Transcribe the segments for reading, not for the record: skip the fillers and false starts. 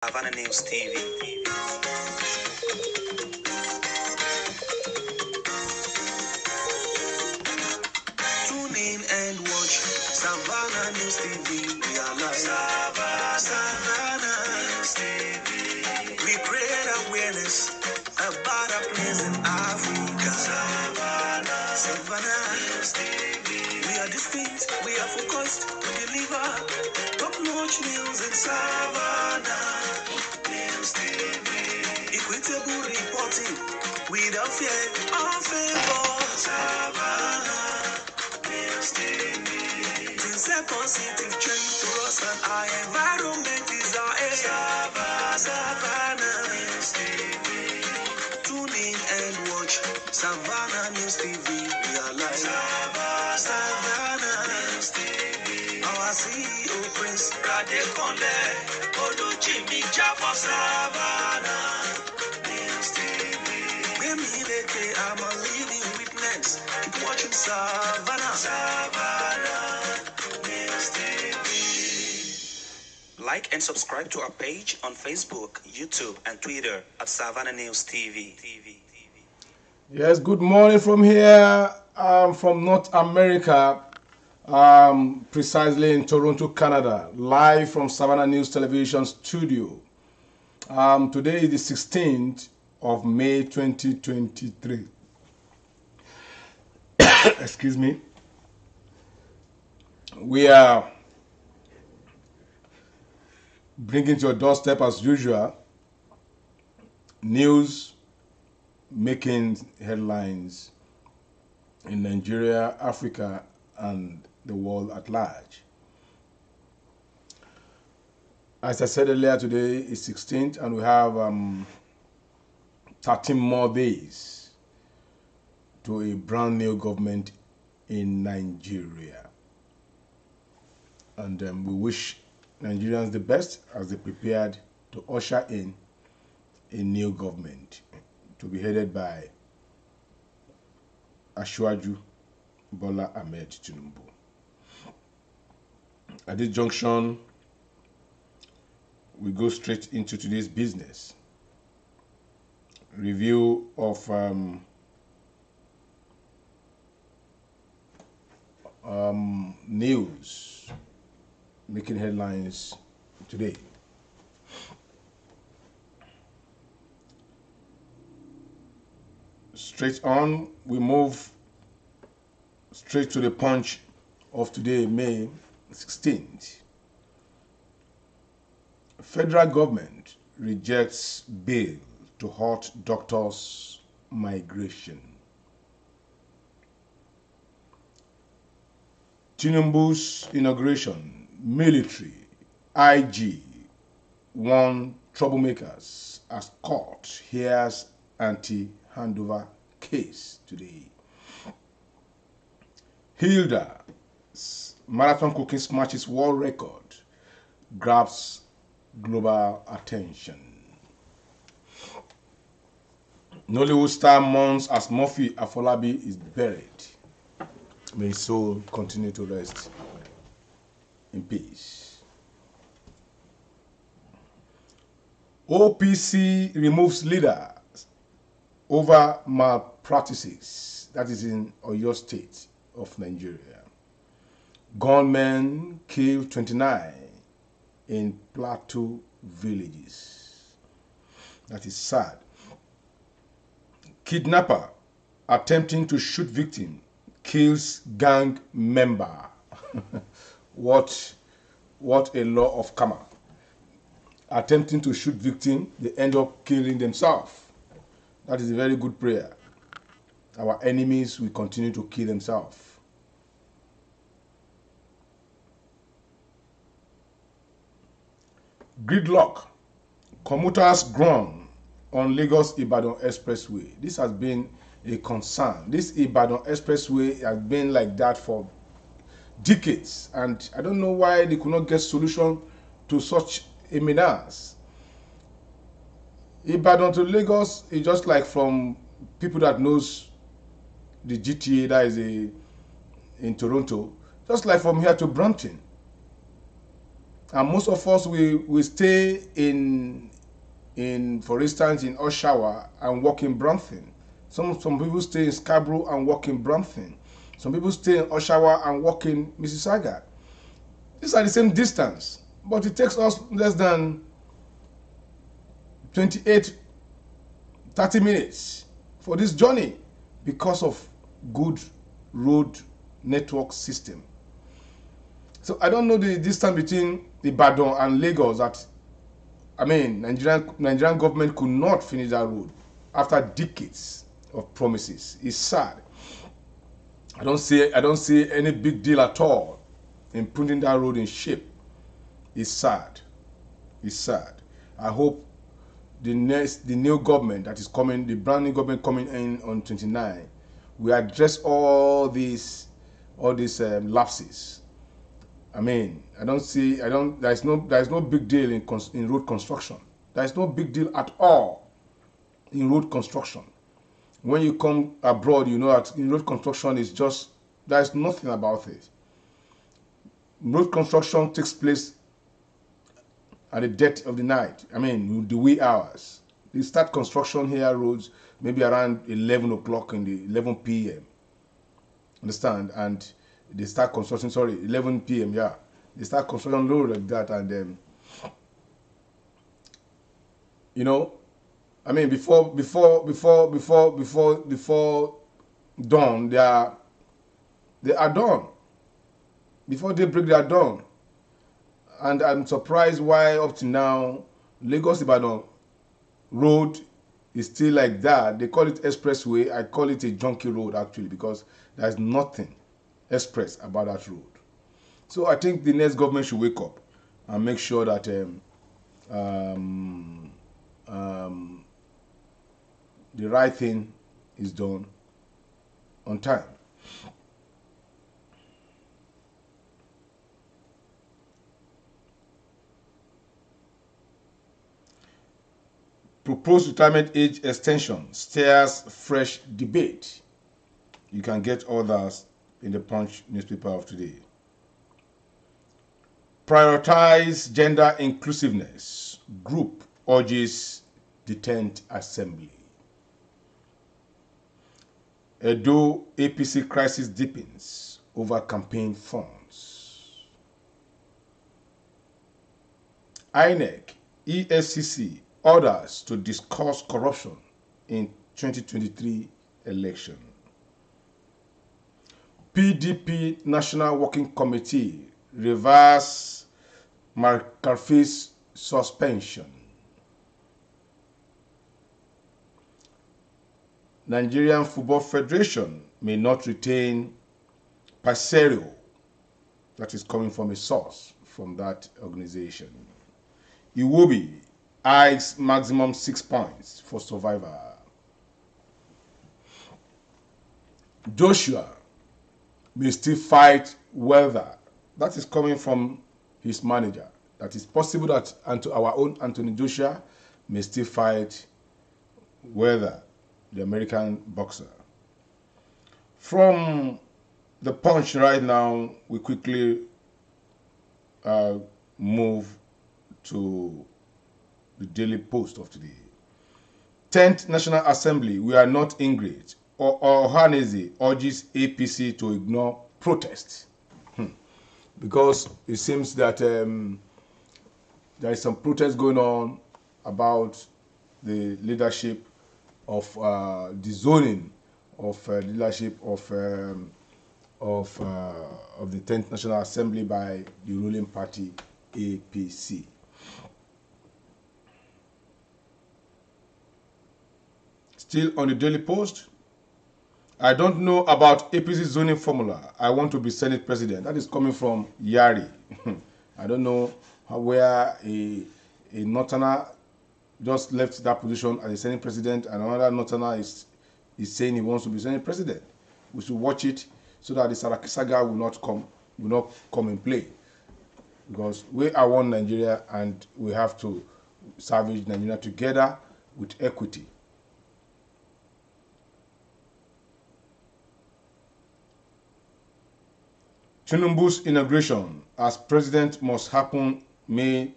Havana News TV. Tune in and watch Savannah News TV. We are live. Savannah News TV. We create awareness about our place in Africa. Savannah News TV. We are distinct, we are focused, we deliver top-notch news in Savannah News TV. Equitable reporting without fear or favor. Savannah News TV. Things a positive change to us and our environment is our air. Savannah News TV. Tune in and watch Savannah News TV. We are live. Savannah News TV. Our CEO Prince Radekonde Oluchimi Jaffa. Savannah News TV. Bemileke, I'm a living witness. Keep watching Savannah. Savannah News TV. Like and subscribe to our page on Facebook, YouTube, and Twitter at Savannah News TV. Yes, good morning from here. From North America, precisely in Toronto, Canada, live from Savannah News Television Studio. Today is the 16th of May 2023. Excuse me. We are bringing to your doorstep, as usual, news making headlines in Nigeria, Africa, and the world at large. As I said earlier, today is 16th, and we have 13 more days to a brand new government in Nigeria. And we wish Nigerians the best as they prepared to usher in a new government to be headed by Asiwaju Bola Ahmed Tinubu. At this junction, we go straight into today's business. Review of news making headlines today. Straight on, we move straight to the punch of today, May 16th. Federal government rejects bill to halt doctors' migration. Tinubu's inauguration, military, IG, warn troublemakers as court hears anti-handover case today. Hilda's marathon cooking smashes world record, grabs global attention. Nollywood star mourns as Murphy Afolabi is buried. May his soul continue to rest in peace. OPC removes leader over malpractices. That is in Oyo State of Nigeria. Gunmen kill 29 in Plateau villages. That is sad. Kidnapper attempting to shoot victim kills gang member. What a law of karma. Attempting to shoot victim, they end up killing themselves. That is a very good prayer. Our enemies will continue to kill themselves. Gridlock. Commuters groan on Lagos-Ibadan Expressway. This has been a concern. This Ibadan Expressway has been like that for decades, and I don't know why they could not get solution to such a menace. Ibadan to Lagos is just like from people that knows the GTA, that is in Toronto, just like from here to Brampton. And most of us we stay in for instance in Oshawa and work in Brampton. Some people stay in Scarborough and work in Brampton. Some people stay in Oshawa and work in Mississauga. These are the same distance, but it takes us less than 28, 30 minutes for this journey because of good road network system. So I don't know the distance between Ibadan and Lagos that, I mean, Nigerian government could not finish that road after decades of promises. It's sad. I don't see any big deal at all in putting that road in shape. It's sad. It's sad. I hope the new government that is coming, the brand new government coming in on 29, will address all these lapses. I mean, there's no big deal in road construction. There's no big deal at all in road construction. When you come abroad, you know that in road construction is just, there's nothing about it. Road construction takes place at the dead of the night. I mean, the wee hours. They start construction here roads maybe around 11 o'clock in the 11 p.m. Understand? And they start construction, 11 p.m. Yeah. They start construction road like that, and you know, I mean, before dawn, they are done. Before daybreak, they are done. And I'm surprised why up to now Lagos Ibadan road is still like that. They call it expressway. I call it a junkie road actually, because there's nothing express about that road. So I think the next government should wake up and make sure that the right thing is done on time. Proposed retirement age extension stirs fresh debate. You can get all that in the Punch newspaper of today. Prioritize gender inclusiveness. Group urges the 10th Assembly. Edo APC crisis deepens over campaign funds. INEC, EFCC orders to discuss corruption in 2023 election. PDP National Working Committee reverse McCarthy's suspension. Nigerian Football Federation may not retain Passerio. That is coming from a source from that organization. Iwobi eyes maximum 6 points for survivor. Joshua may still fight Welder. That is coming from his manager. That is possible that our own Anthony Joshua may still fight Welder, the American boxer. From the Punch right now, we quickly move to the Daily Post of today. 10th National Assembly, we are not ingrate. Ohaneze urges APC to ignore protests. Because it seems that there is some protest going on about the leadership of the zoning of leadership of the 10th National Assembly by the ruling party APC. Still on the Daily Post, I don't know about APC zoning formula. I want to be Senate President. That is coming from Yari. I don't know where a Northerner just left that position as a Senate President, and another Northerner is saying he wants to be Senate President. We should watch it so that the Saraki saga will not come in play. Because we are one Nigeria, and we have to salvage Nigeria together with equity. Tinubu's inauguration as president must happen May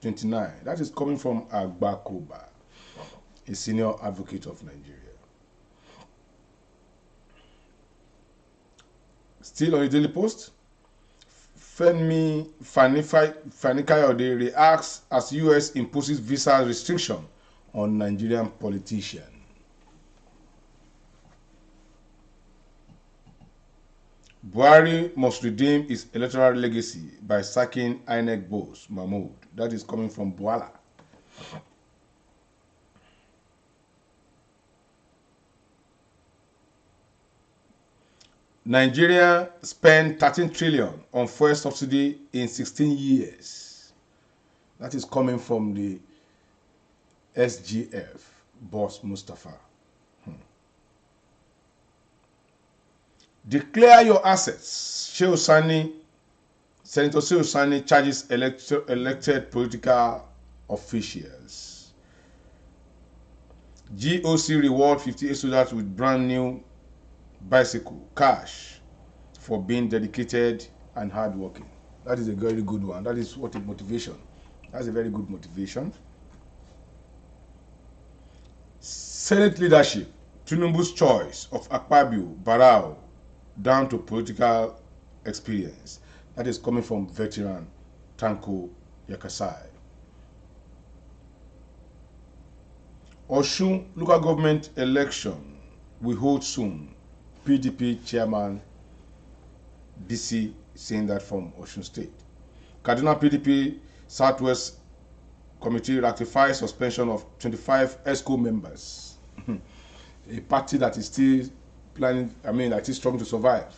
29. That is coming from Agbakoba, a senior advocate of Nigeria. Still on the Daily Post, Femi Fani-Kayode reacts as US imposes visa restriction on Nigerian politician. Buhari must redeem his electoral legacy by sacking INEC boss Mahmood. That is coming from Buala. Nigeria spent 13 trillion on fuel subsidy in 16 years. That is coming from the SGF boss Mustafa. Declare your assets. Senator Shehu Sani charges elected political officials. GOC reward 58 soldiers with brand new bicycle, cash, for being dedicated and hardworking. That is a very good one. That is what a motivation. That's a very good motivation. Senate leadership. Tinubu's choice of Akpabio, Barao, down to political experience. That is coming from veteran Tanko Yakasai. Osun local government election we hold soon. PDP chairman DC saying that from Osun State. Kaduna PDP Southwest Committee ratifies suspension of 25 ESCO members. A party that is still planning, that is strong to survive.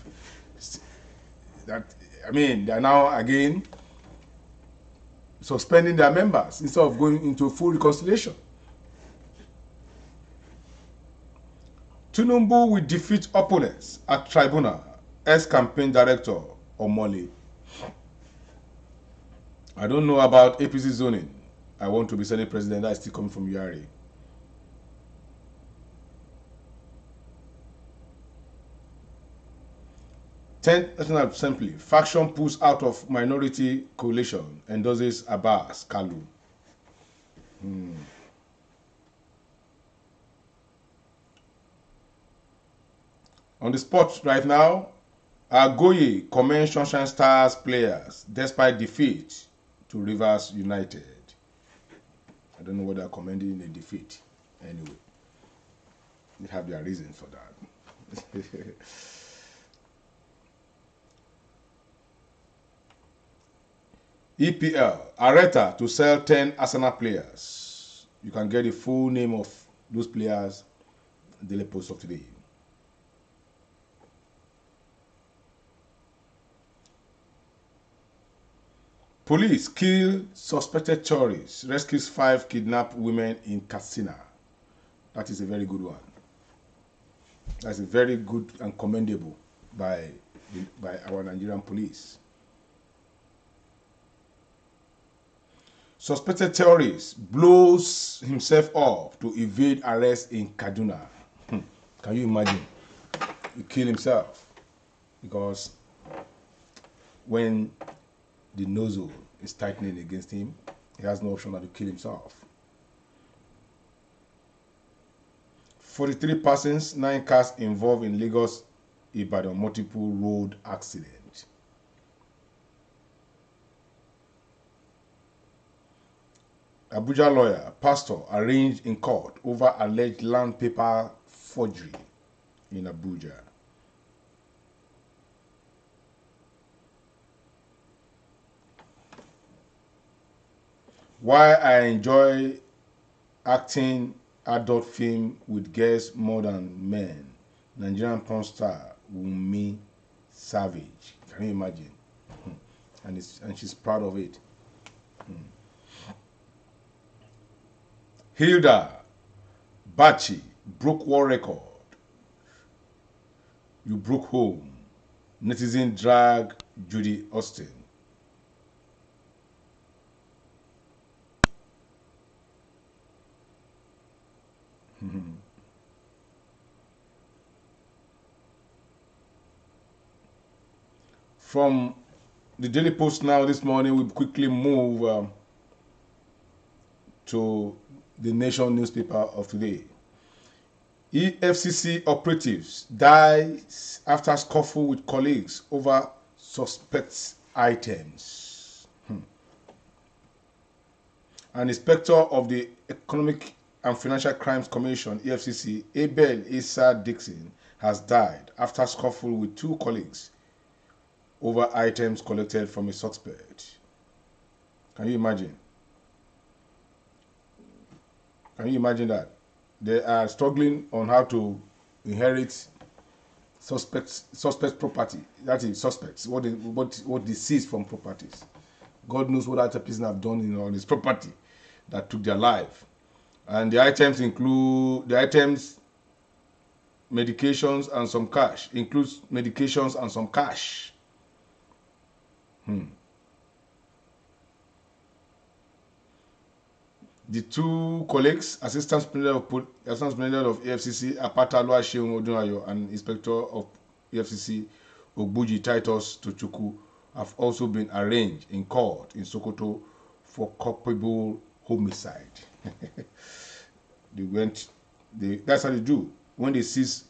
They are now again suspending their members instead of going into full reconciliation. Tinubu will defeat opponents at tribunal, ex-campaign director Omole. I don't know about APC zoning. I want to be Senate president. That is still coming from Yari. Tenth National Assembly. Faction pulls out of minority coalition. Endorses Abbas Kalu. On the spot right now, Agoye commends Sunshine Stars players despite defeat to Rivers United. I don't know what they're commending a defeat. Anyway, they have their reasons for that. EPL, Areta to sell 10 Arsenal players. You can get the full name of those players in the Daily Post of today. Police kill suspected terrorists, rescues 5 kidnapped women in Katsina. That is a very good one. That's a very good and commendable by our Nigerian police. Suspected terrorist blows himself up to evade arrest in Kaduna. Can you imagine? He killed himself because when the nozzle is tightening against him, he has no option but to kill himself. 43 persons, 9 cars involved in Lagos Ibadan multiple road accident. Abuja lawyer, pastor arraigned in court over alleged land paper forgery in Abuja. Why I enjoy acting adult film with girls more than men. Nigerian porn star Wunmi Savage. Can you imagine? And she's proud of it. Hilda Bachi broke world record. You broke home. Netizen drag Judy Austin. From the Daily Post now this morning will quickly move to the Nation newspaper of today. EFCC operatives dies after scuffle with colleagues over suspect items. An inspector of the Economic and Financial Crimes Commission, EFCC, Abel Issa Dixon, has died after scuffle with two colleagues over items collected from a suspect. Can you imagine? Can you imagine that? They are struggling on how to inherit suspect property. That is suspects. What they seize from properties. God knows what that person have done on his property that took their life. And the items include medications and some cash. Includes medications and some cash. The two colleagues, Assistant Manager of EFCC Apatalwa Sheung Odunayo and Inspector of EFCC Ogbuji Titus Tochukwu, have also been arraigned in court in Sokoto for culpable homicide. That's how they do. When they seize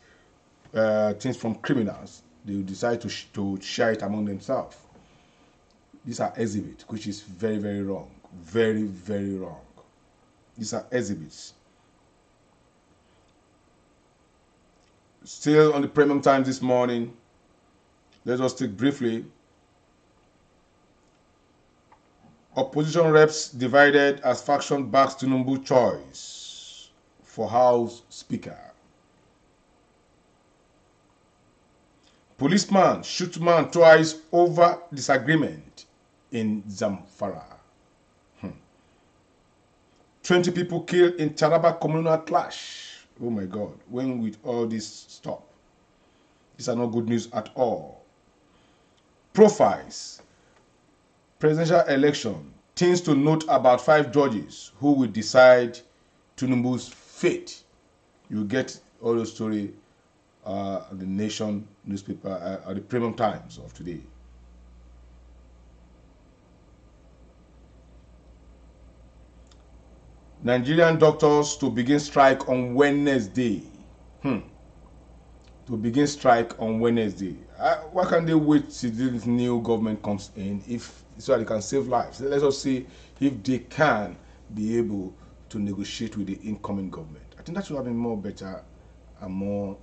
things from criminals, they decide to share it among themselves. These are exhibits, which is very, very wrong. Very, very wrong. These are exhibits. Still on the Premium Times this morning, let us take briefly. Opposition reps divided as faction backs Tinubu choice for House Speaker. Policeman shoots man twice over disagreement in Zamfara. 20 people killed in Taraba communal clash. Oh my God, when will all this stop? These are not good news at all. Profiles. Presidential election. Things to note about 5 judges who will decide Tinubu's fate. You get all the story the Nation newspaper, the Premium Times of today. Nigerian doctors to begin strike on Wednesday. To begin strike on Wednesday. Why can't they wait till this new government comes in so that they can save lives? Let us see if they can be able to negotiate with the incoming government. I think that should have been more better and more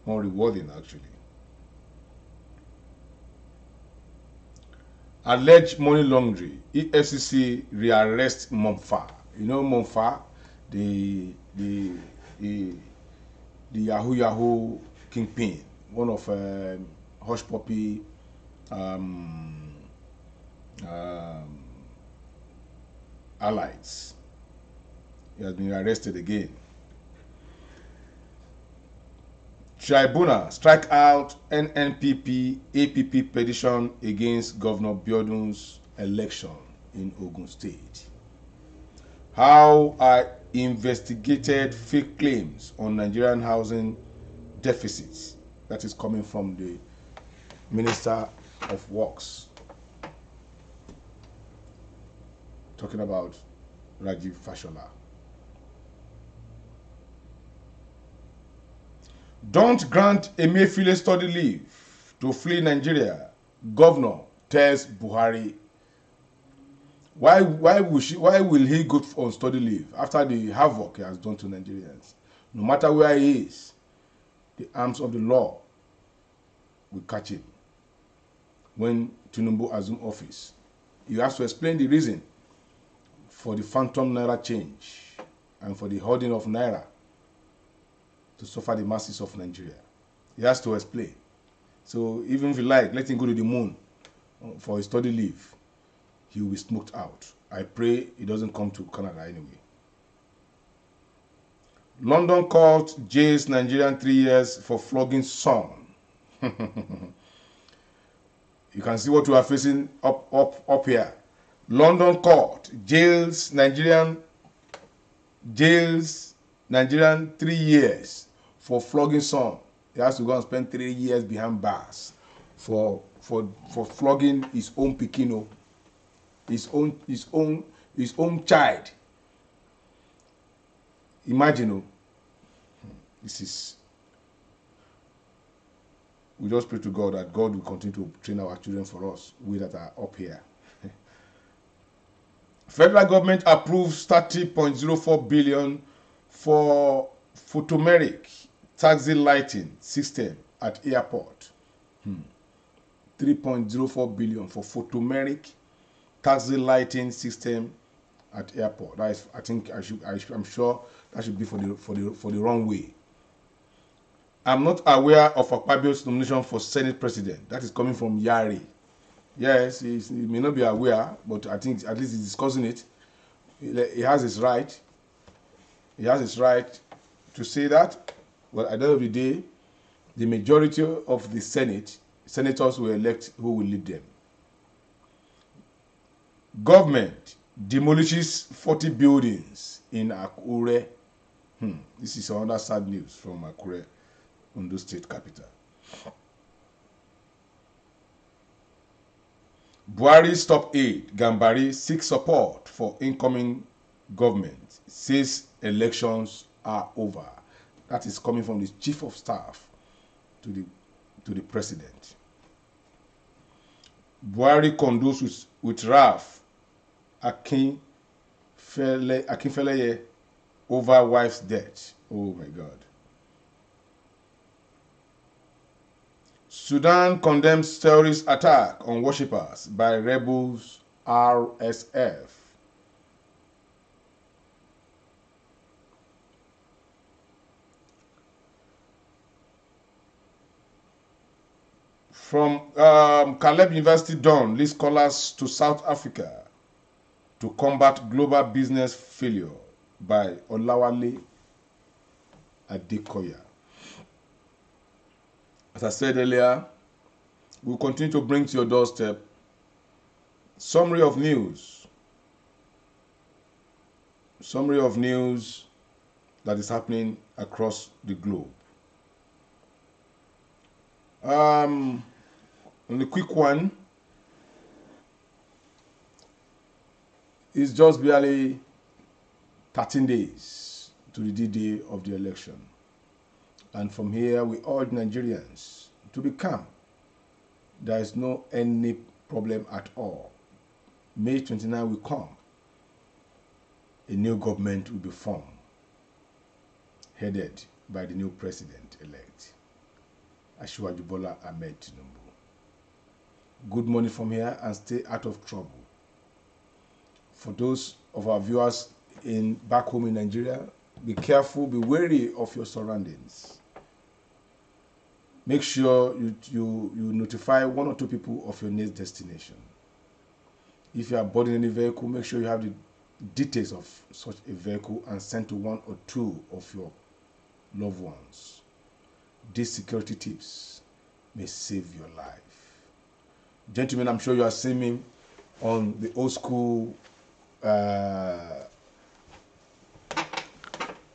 rewarding, actually. Alleged money laundering. EFCC rearrest Monfa. You know Monfa, the Yahoo kingpin, one of Hush Puppy allies. He has been arrested again. Tribunal strike out NNPP APP petition against Governor Biodun's election in Ogun State. How I investigated fake claims on Nigerian housing deficits. That is coming from the Minister of Works. Talking about Rajiv Fashola. Don't grant Emefiele study leave to flee Nigeria. Governor tells Buhari. Why will he go on study leave after the havoc he has done to Nigerians? No matter where he is, the arms of the law will catch him. When Tinubu assumes office, he has to explain the reason for the phantom naira change and for the hoarding of naira to suffer the masses of Nigeria. He has to explain. So even if you like, let him go to the moon for his study leave. He will be smoked out. I pray he doesn't come to Canada anyway. London court jails Nigerian 3 years for flogging son. You can see what we are facing up here. London court jails Nigerian 3 years for flogging son. He has to go and spend 3 years behind bars for for flogging his own pikino, his own child. Imagine, this is. We just pray to God that God will continue to train our children for us, we that are up here. Federal government approves 30.04 billion for photomeric taxi lighting system at airport. 3.04 billion for photomeric taxi lighting system at airport. That is, I think I'm sure that should be for the runway. I'm not aware of Akpabio's nomination for Senate President. That is coming from Yari. Yes, he may not be aware, but I think at least he's discussing it. He has his right. He has his right to say that. But at the end of the day, the majority of the senators will elect who will lead them. Government demolishes 40 buildings in Akure. This is another sad news from Akure, Ondo State capital. Buhari's top aide, Gambari, seeks support for incoming government, says elections are over. That is coming from the chief of staff to the president. Buhari condoles with Raf Akinfeleye over wife's death. Oh my God. Sudan condemns terrorist attack on worshippers by rebels RSF. From Caleb University Dawn leads scholars to South Africa to combat global business failure by Olawale Adekoya. As I said earlier, we'll continue to bring to your doorstep summary of news that is happening across the globe. On the quick one, it's just barely 13 days to the D-Day of the election. And from here, we urge Nigerians to be calm. There is no any problem at all. May 29 will come. A new government will be formed, headed by the new president-elect, Asiwaju Bola Ahmed Tinubu. Good morning from here, and stay out of trouble. For those of our viewers back home in Nigeria, be careful, be wary of your surroundings. Make sure you notify 1 or 2 people of your next destination. If you are boarding any vehicle, make sure you have the details of such a vehicle and send to 1 or 2 of your loved ones. These security tips may save your life. Gentlemen, I'm sure you are seeing me on the old school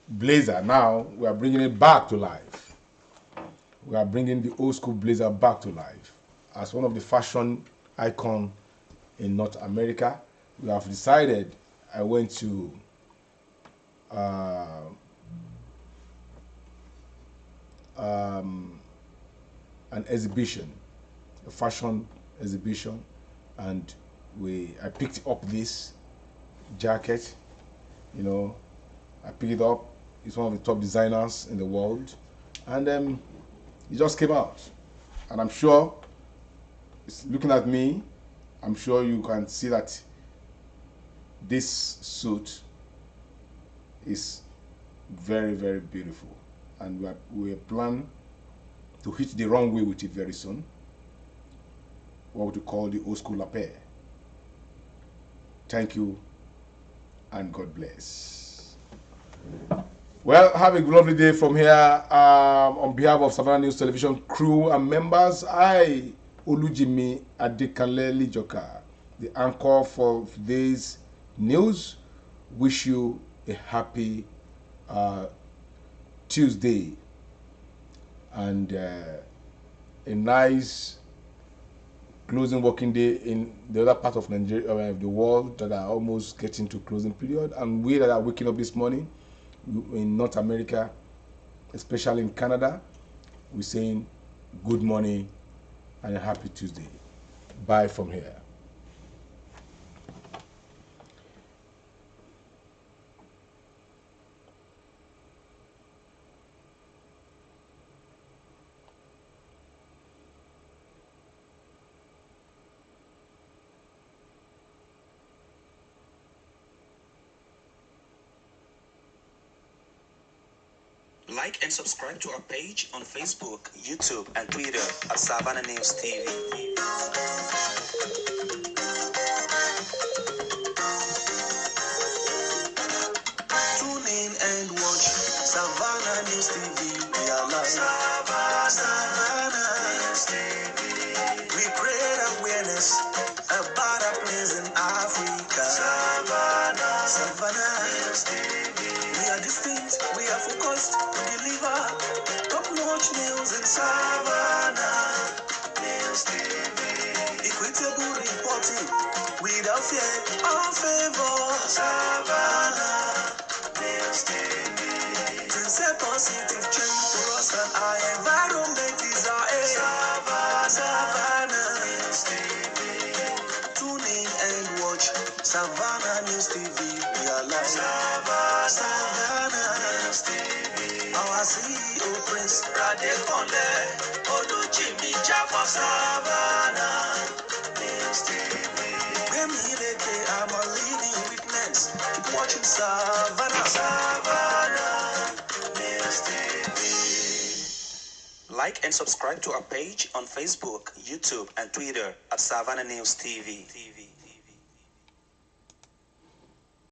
blazer. Now we are bringing it back to life. We are bringing the old school blazer back to life. As one of the fashion icon in North America, we have decided. I went to an exhibition, a fashion exhibition, and I picked up this jacket. I picked it up. It's one of the top designers in the world, and it just came out. And I'm sure, looking at me, I'm sure you can see that this suit is very, very beautiful, and we plan to hit the runway with it very soon. What we call the old school lapel. Thank you, and God bless. Well, have a lovely day from here. On behalf of Savannah News Television crew and members, I, Olujimi Adekanle Lijoka, the anchor for today's news, wish you a happy Tuesday and a nice closing working day in the other part of Nigeria, the world, that are almost getting to closing period, and we that are waking up this morning in North America, especially in Canada, we're saying good morning and a happy Tuesday. Bye from here. Like and subscribe to our page on Facebook, YouTube, and Twitter at Savannah News TV. Tune in and watch Savannah News TV. We are live. Savannah News TV. We create awareness about our place in Africa. Savannah News TV. We are distinct, we are focused to deliver top-notch news in Savannah News TV. Equitable reporting without fear or favor. Savannah News TV. To set positive change for us and our environment is our aim. Savannah News TV. Tune in and watch Savannah News TV. We are live. Savannah News TV. Our CEO Prince Radekonle Oluchimi Jaffa. Savannah News TV. I'm a living witness. Keep watching Savannah News TV. Like and subscribe to our page on Facebook, YouTube, and Twitter at Savannah News TV.